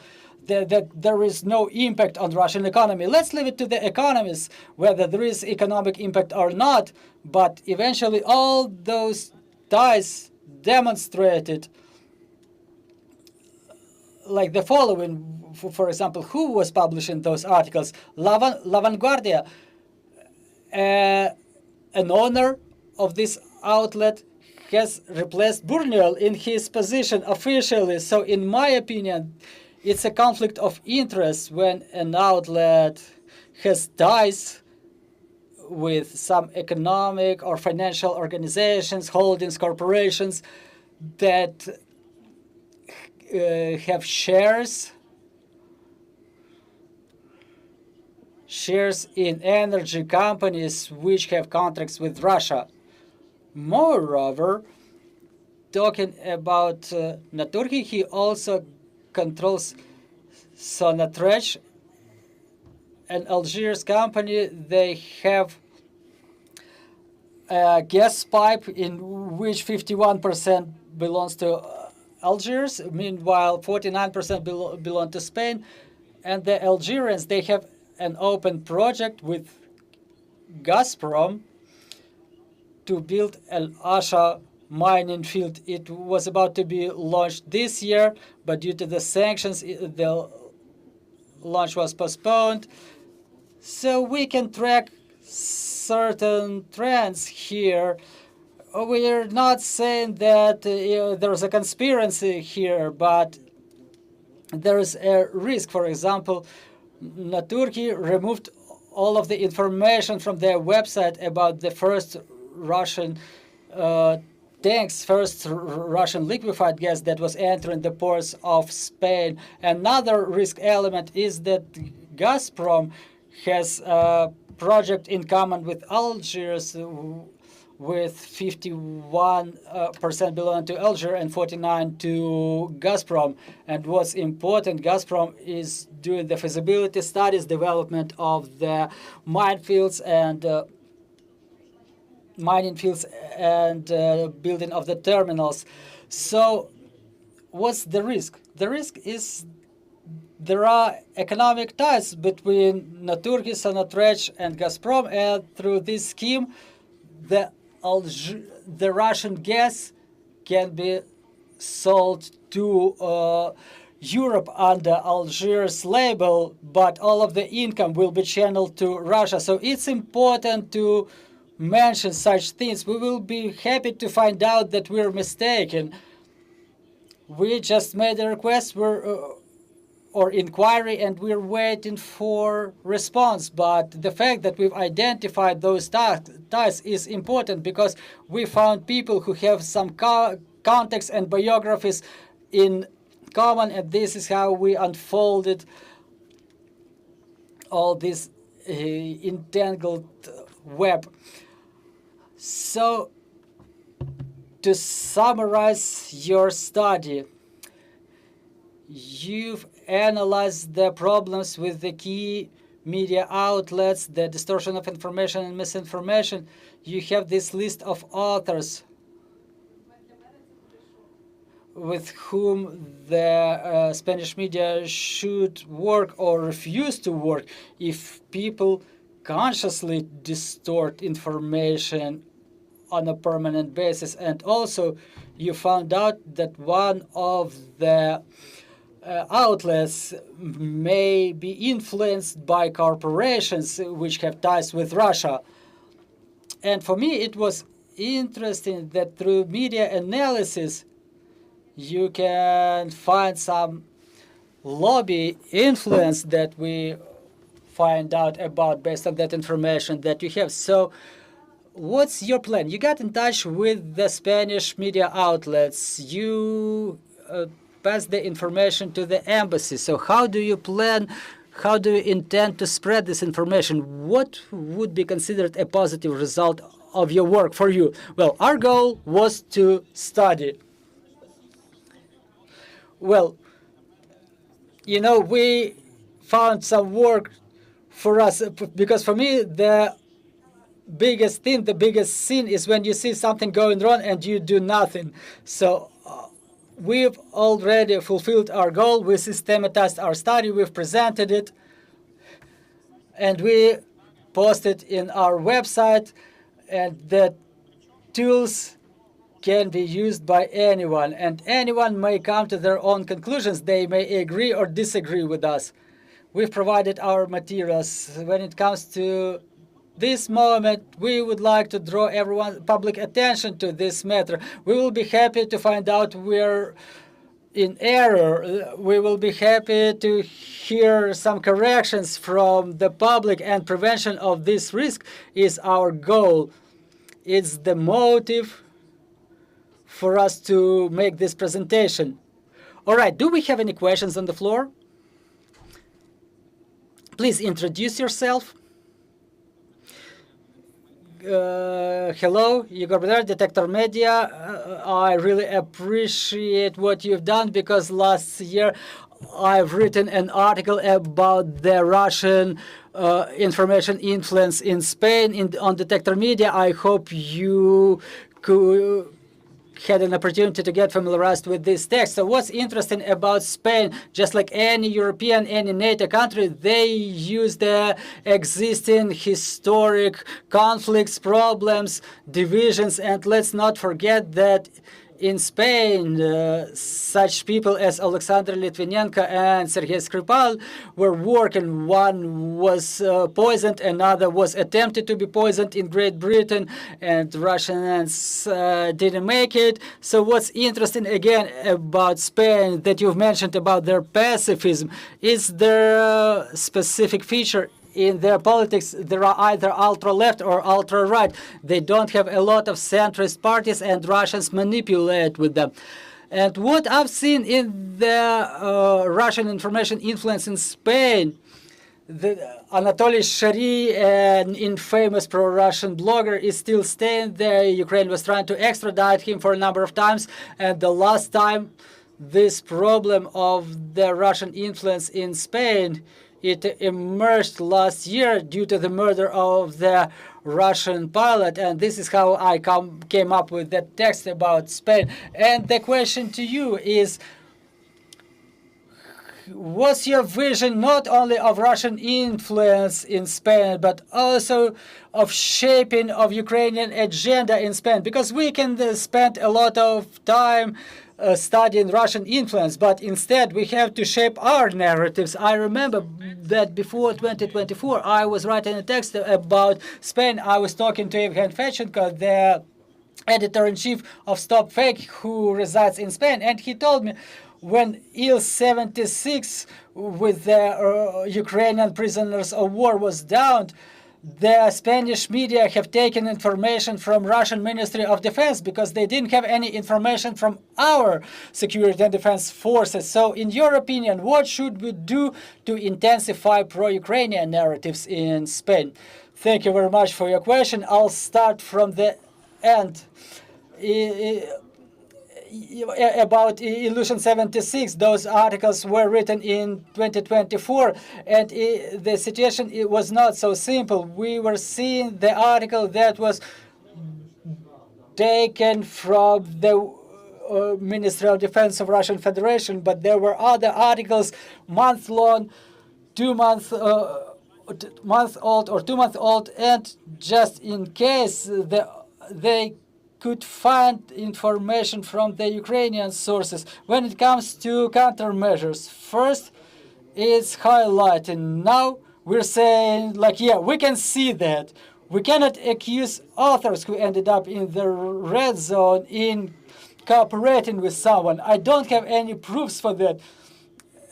that there is no impact on Russian economy. Let's leave it to the economists whether there is economic impact or not, but eventually all those ties demonstrated like the following. For example, who was publishing those articles? La Vanguardia. An owner of this outlet has replaced Buñuel in his position officially. So in my opinion, it's a conflict of interest when an outlet has ties with some economic or financial organizations, holdings, corporations that have shares in energy companies which have contracts with Russia. Moreover, talking about Naturgy, he also controls Sonatrach, an Algiers company. They have a gas pipe in which 51% belongs to Algiers. Meanwhile, 49% belong to Spain. And the Algerians, they have an open project with Gazprom to build Al Asha mining field. It was about to be launched this year, but due to the sanctions, the launch was postponed. So we can track certain trends here. We're not saying that there's a conspiracy here, but there is a risk. For example, Naturgy removed all of the information from their website about the first Russian tanks, first Russian liquefied gas that was entering the ports of Spain. Another risk element is that Gazprom has project in common with Algiers, with 51% belong to Algeria and 49% to Gazprom. And what's important, Gazprom is doing the feasibility studies, development of the minefields and mining fields and building of the terminals. So what's the risk? The risk is there are economic ties between Naturgy, Sonatrach, and Gazprom, and through this scheme, the Russian gas can be sold to Europe under Algiers label, but all of the income will be channeled to Russia. So it's important to mention such things. We will be happy to find out that we're mistaken. We just made a request or inquiry, and we're waiting for response. But the fact that we've identified those ties is important, because we found people who have some context and biographies in common, and this is how we unfolded all this entangled web. So, to summarize your study, you've analyzed the problems with the key media outlets, the distortion of information and misinformation. You have this list of authors with whom the Spanish media should work or refuse to work if people consciously distort information on a permanent basis. And also, you found out that one of the outlets may be influenced by corporations which have ties with Russia. And for me, it was interesting that through media analysis, you can find some lobby influence that we find out about based on that information that you have. So what's your plan? You got in touch with the Spanish media outlets. You passed the information to the embassy. So how do you plan, how do you intend to spread this information? What would be considered a positive result of your work for you? Well, our goal was to study. Well, you know, we found some work for us, because for me, the biggest thing, the biggest sin is when you see something going wrong and you do nothing. So we've already fulfilled our goal. We systematized our study. We've presented it. And we posted in our website. And the tools can be used by anyone. And anyone may come to their own conclusions. They may agree or disagree with us. We've provided our materials. When it comes to this moment, we would like to draw everyone's public attention to this matter. We will be happy to find out we're in error. We will be happy to hear some corrections from the public, and prevention of this risk is our goal. It's the motive for us to make this presentation. All right, do we have any questions on the floor? Please introduce yourself. Hello, Igor Bedar, Detector Media. I really appreciate what you've done, because last year I've written an article about the Russian information influence in Spain on Detector Media. I hope you had an opportunity to get familiarized with this text. So what's interesting about Spain, just like any European, any NATO country, they use the existing historic conflicts, problems, divisions, and let's not forget that in Spain, such people as Alexander Litvinenko and Sergei Skripal were working. One was poisoned, another was attempted to be poisoned in Great Britain, and Russians didn't make it. So what's interesting again about Spain that you've mentioned about their pacifism is their specific feature. In their politics, there are either ultra-left or ultra-right. They don't have a lot of centrist parties, and Russians manipulate with them. And what I've seen in the Russian information influence in Spain, The Anatoly Shary, an infamous pro-Russian blogger, is still staying there. Ukraine was trying to extradite him for a number of times, and the last time this problem of the Russian influence in Spain, it emerged last year due to the murder of the Russian pilot, and this is how I came up with that text about Spain. And the question to you is, what's your vision not only of Russian influence in Spain, but also of shaping of Ukrainian agenda in Spain? Because we can spend a lot of time studying Russian influence, but instead we have to shape our narratives. I remember that before 2024, I was writing a text about Spain. I was talking to Evgen Fedchenko, the editor-in-chief of Stop Fake, who resides in Spain, and he told me, when Il-76 with the Ukrainian prisoners of war was downed, the Spanish media have taken information from Russian Ministry of Defense because they didn't have any information from our security and defense forces. So in your opinion, what should we do to intensify pro-Ukrainian narratives in Spain? Thank you very much for your question. I'll start from the end. About Illusion 76, those articles were written in 2024, and the situation was not so simple. We were seeing the article that was taken from the Ministry of Defense of Russian Federation, but there were other articles, month-long, 2-month-old or 2-month-old, and just in case they could find information from the Ukrainian sources. When it comes to countermeasures, first it's highlighting. Now we're saying, like, yeah, we can see that. We cannot accuse authors who ended up in the red zone in cooperating with someone. I don't have any proofs for that.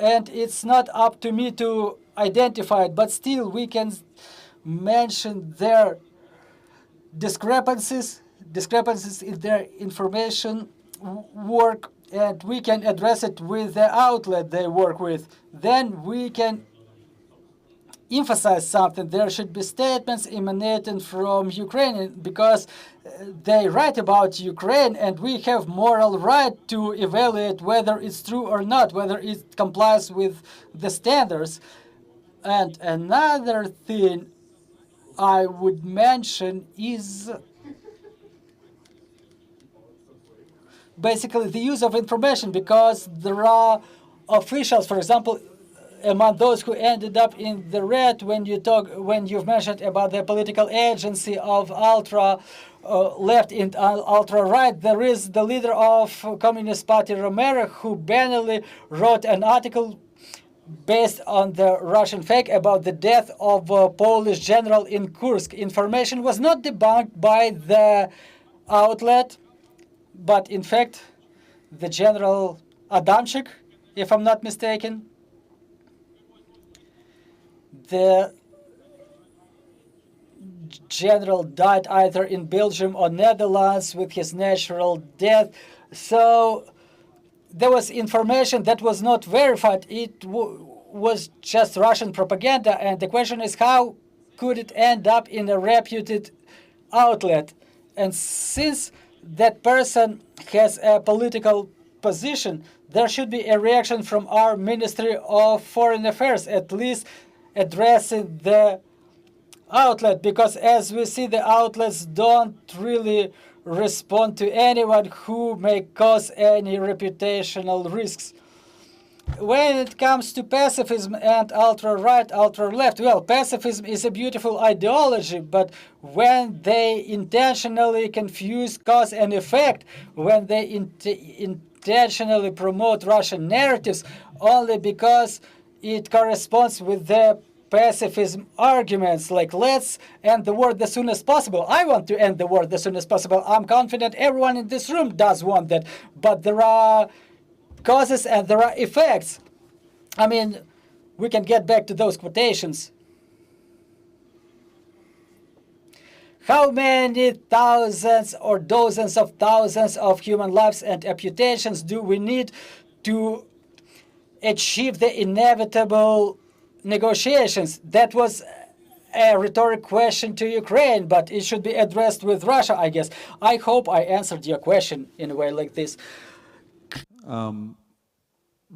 And it's not up to me to identify it, but still we can mention their discrepancies in their information work, and we can address it with the outlet they work with. Then we can emphasize something. There should be statements emanating from Ukraine because they write about Ukraine, and we have moral right to evaluate whether it's true or not, whether it complies with the standards. And another thing I would mention is basically the use of information, because there are officials, for example, among those who ended up in the red, when you've mentioned about the political agency of ultra left and ultra right, there is the leader of Communist Party Romero, who banally wrote an article based on the Russian fake about the death of a Polish general in Kursk. Information was not debunked by the outlet, but in fact, the General Adamczyk, if I'm not mistaken, the general died either in Belgium or Netherlands with his natural death. So there was information that was not verified. It was just Russian propaganda. And the question is, how could it end up in a reputed outlet? And since that person has a political position, there should be a reaction from our Ministry of Foreign Affairs, at least addressing the outlet, because as we see, the outlets don't really respond to anyone who may cause any reputational risks. When it comes to pacifism and ultra-right, ultra-left, well, pacifism is a beautiful ideology, but when they intentionally confuse cause and effect, when they intentionally promote Russian narratives only because it corresponds with their pacifism arguments, like let's end the war as soon as possible. I want to end the war as soon as possible. I'm confident everyone in this room does want that, but there are causes and there are effects. I mean, we can get back to those quotations. How many thousands or dozens of thousands of human lives and amputations do we need to achieve the inevitable negotiations. That was a rhetoric question to Ukraine, but it should be addressed with Russia, I guess. I hope I answered your question in a way like this.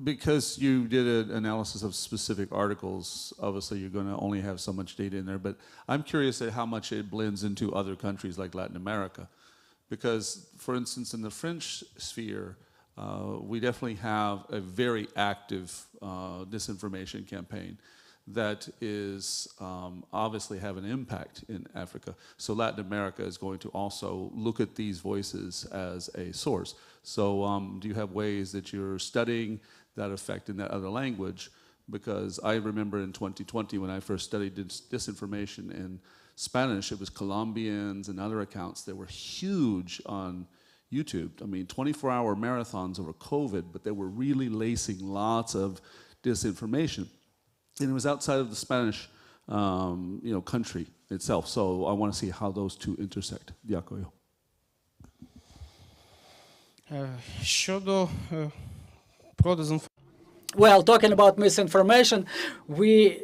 Because you did an analysis of specific articles, obviously you're going to only have so much data in there, but I'm curious at how much it blends into other countries like Latin America. Because, for instance, in the French sphere, we definitely have a very active disinformation campaign that is obviously have an impact in Africa. So Latin America is going to also look at these voices as a source. So do you have ways that you're studying that effect in that other language? Because I remember in 2020 when I first studied disinformation in Spanish, it was Colombians and other accounts that were huge on YouTube. I mean, 24-hour marathons over COVID, but they were really lacing lots of disinformation. And it was outside of the Spanish country itself. So I want to see how those two intersect. Дякую. Щодо про дезінформацію. Well, talking about misinformation, we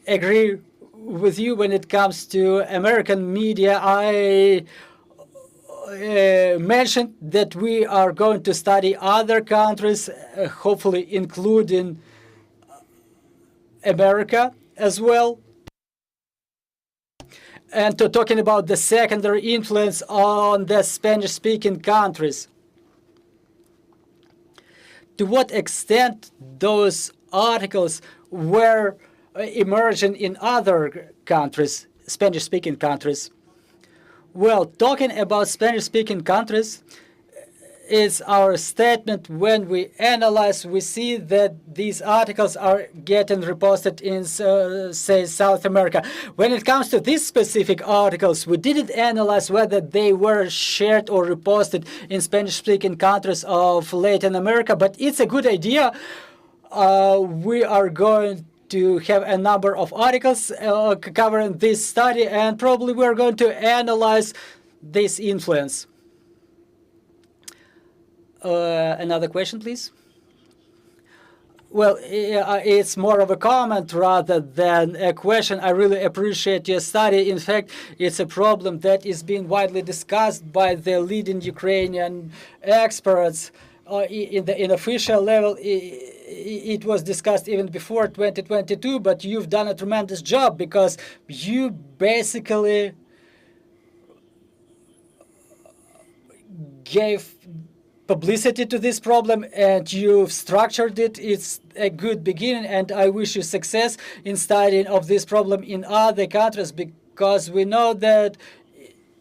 agree with you when it comes to American media. I mentioned that we are going to study other countries, hopefully including America as well. And talking about the secondary influence on the Spanish-speaking countries. To what extent those articles were emerging in other countries, Spanish-speaking countries? Well, talking about Spanish-speaking countries, is our statement when we analyze, we see that these articles are getting reposted in, say, South America. When it comes to these specific articles, we didn't analyze whether they were shared or reposted in Spanish-speaking countries of Latin America, but it's a good idea. We are going to have a number of articles covering this study, and probably we're going to analyze this influence. Another question, please. Well, it's more of a comment rather than a question. I really appreciate your study. In fact, it's a problem that is being widely discussed by the leading Ukrainian experts in official level. It was discussed even before 2022, but you've done a tremendous job because you basically gave publicity to this problem and you've structured it. It's a good beginning, and I wish you success in studying of this problem in other countries, because we know that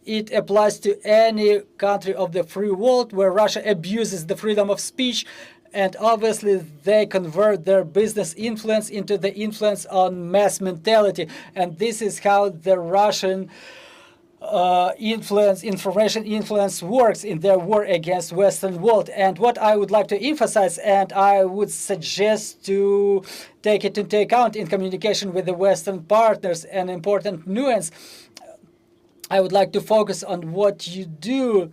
it applies to any country of the free world where Russia abuses the freedom of speech, and obviously they convert their business influence into the influence on mass mentality, and this is how the Russian information influence works in their war against Western world. And what I would like to emphasize, and I would suggest to take it into account in communication with the Western partners, an important nuance, I would like to focus on what you do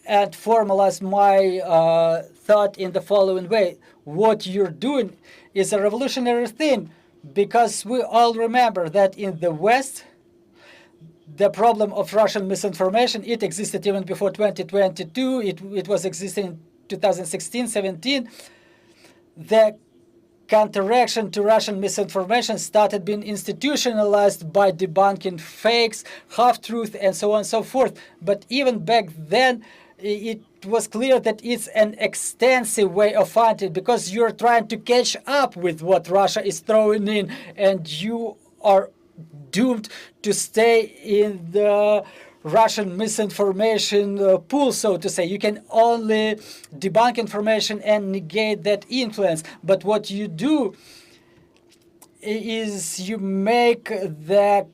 and formalize my thought in the following way. What you're doing is a revolutionary thing, because we all remember that in the West, the problem of Russian misinformation, it existed even before 2022. It was existing in 2016-17. The counteraction to Russian misinformation started being institutionalized by debunking fakes, half-truth, and so on and so forth. But even back then, it was clear that it's an extensive way of fighting, because you're trying to catch up with what Russia is throwing in, and you are doomed to stay in the Russian misinformation pool, so to say. You can only debunk information and negate that influence. But what you do is you make the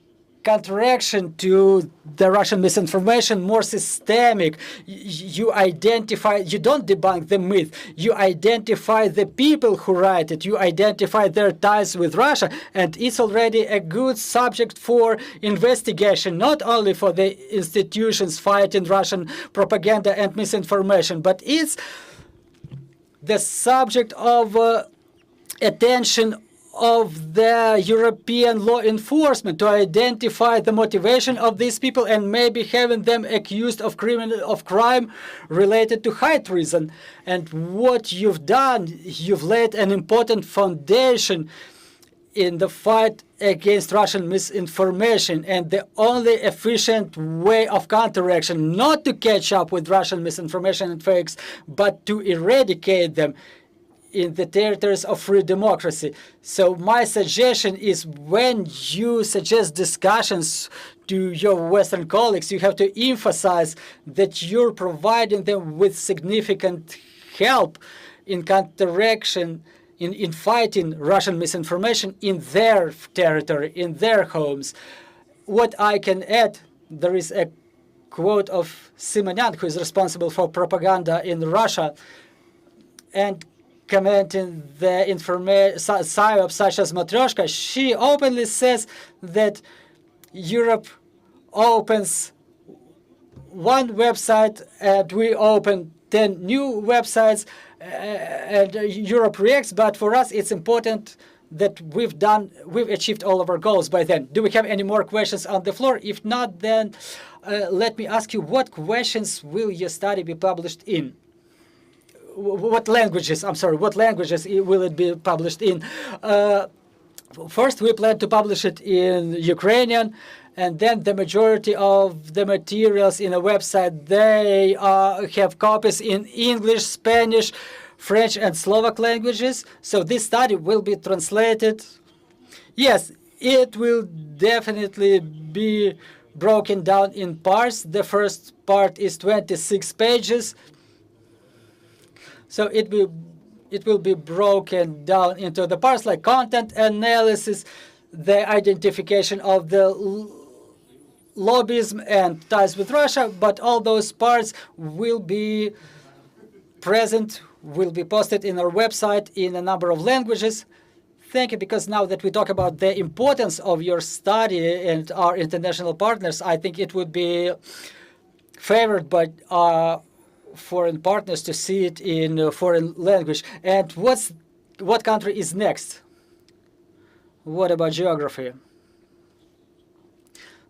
counteraction to the Russian misinformation more systemic. You identify, you don't debunk the myth, you identify the people who write it, you identify their ties with Russia, and it's already a good subject for investigation, not only for the institutions fighting Russian propaganda and misinformation, but it's the subject of attention of the European law enforcement to identify the motivation of these people and maybe having them accused of crime related to high treason. And what you've done, you've laid an important foundation in the fight against Russian misinformation, and the only efficient way of counteraction, not to catch up with Russian misinformation and fakes, but to eradicate them in the territories of free democracy. So my suggestion is, when you suggest discussions to your Western colleagues, you have to emphasize that you're providing them with significant help in counteraction, in fighting Russian misinformation in their territory, in their homes. What I can add, there is a quote of Simonyan, who is responsible for propaganda in Russia, and commenting the psyops such as Matryoshka. She openly says that Europe opens one website and we open 10 new websites, and Europe reacts. But for us, it's important that we've achieved all of our goals by then. Do we have any more questions on the floor? If not, then let me ask you, what questions will your study be published in? What languages? I'm sorry. What languages will it be published in? First, we plan to publish it in Ukrainian, and then the majority of the materials in a website, they have copies in English, Spanish, French, and Slovak languages. So this study will be translated. Yes, it will definitely be broken down in parts. The first part is 26 pages. So it will be broken down into the parts like content analysis, the identification of the lobbyism and ties with Russia, but all those parts will be present, will be posted in our website in a number of languages. Thank you, because now that we talk about the importance of your study and our international partners, I think it would be favored by foreign partners to see it in foreign language. And what country is next? What about geography?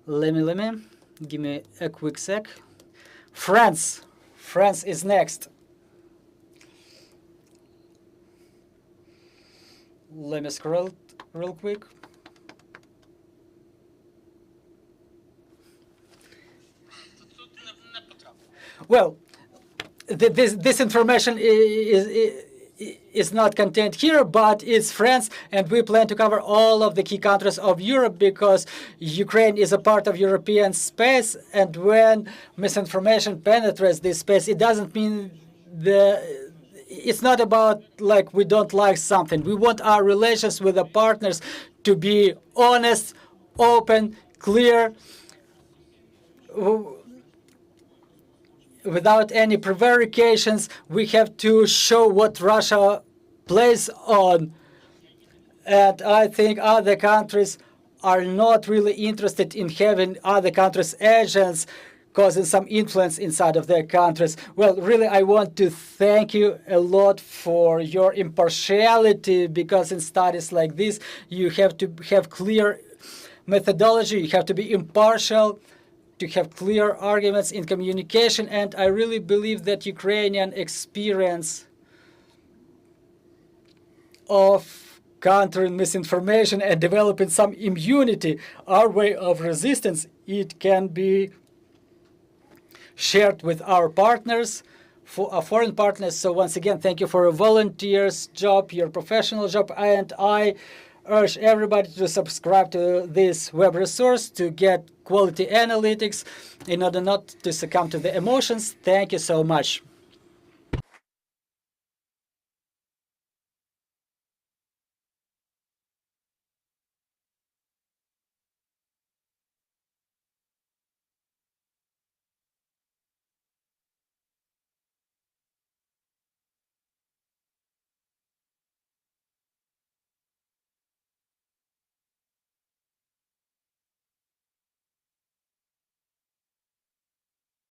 Let me give me a quick sec. France is next. Let me scroll real quick. Well, this information is not contained here, but it's France, and we plan to cover all of the key countries of Europe because Ukraine is a part of European space, and when misinformation penetrates this space, it doesn't mean it's not about like we don't like something. We want our relations with the partners to be honest, open, clear, without any prevarications. We have to show what Russia plays on. And I think other countries are not really interested in having other countries' agents causing some influence inside of their countries. Well, really, I want to thank you a lot for your impartiality, because in studies like this, you have to have clear methodology, you have to be impartial, to have clear arguments in communication, and I really believe that Ukrainian experience of countering misinformation and developing some immunity, our way of resistance, it can be shared with our partners, for our foreign partners. So once again, thank you for a volunteer's job, your professional job, and I urge everybody to subscribe to this web resource to get quality analytics in order not to succumb to the emotions. Thank you so much.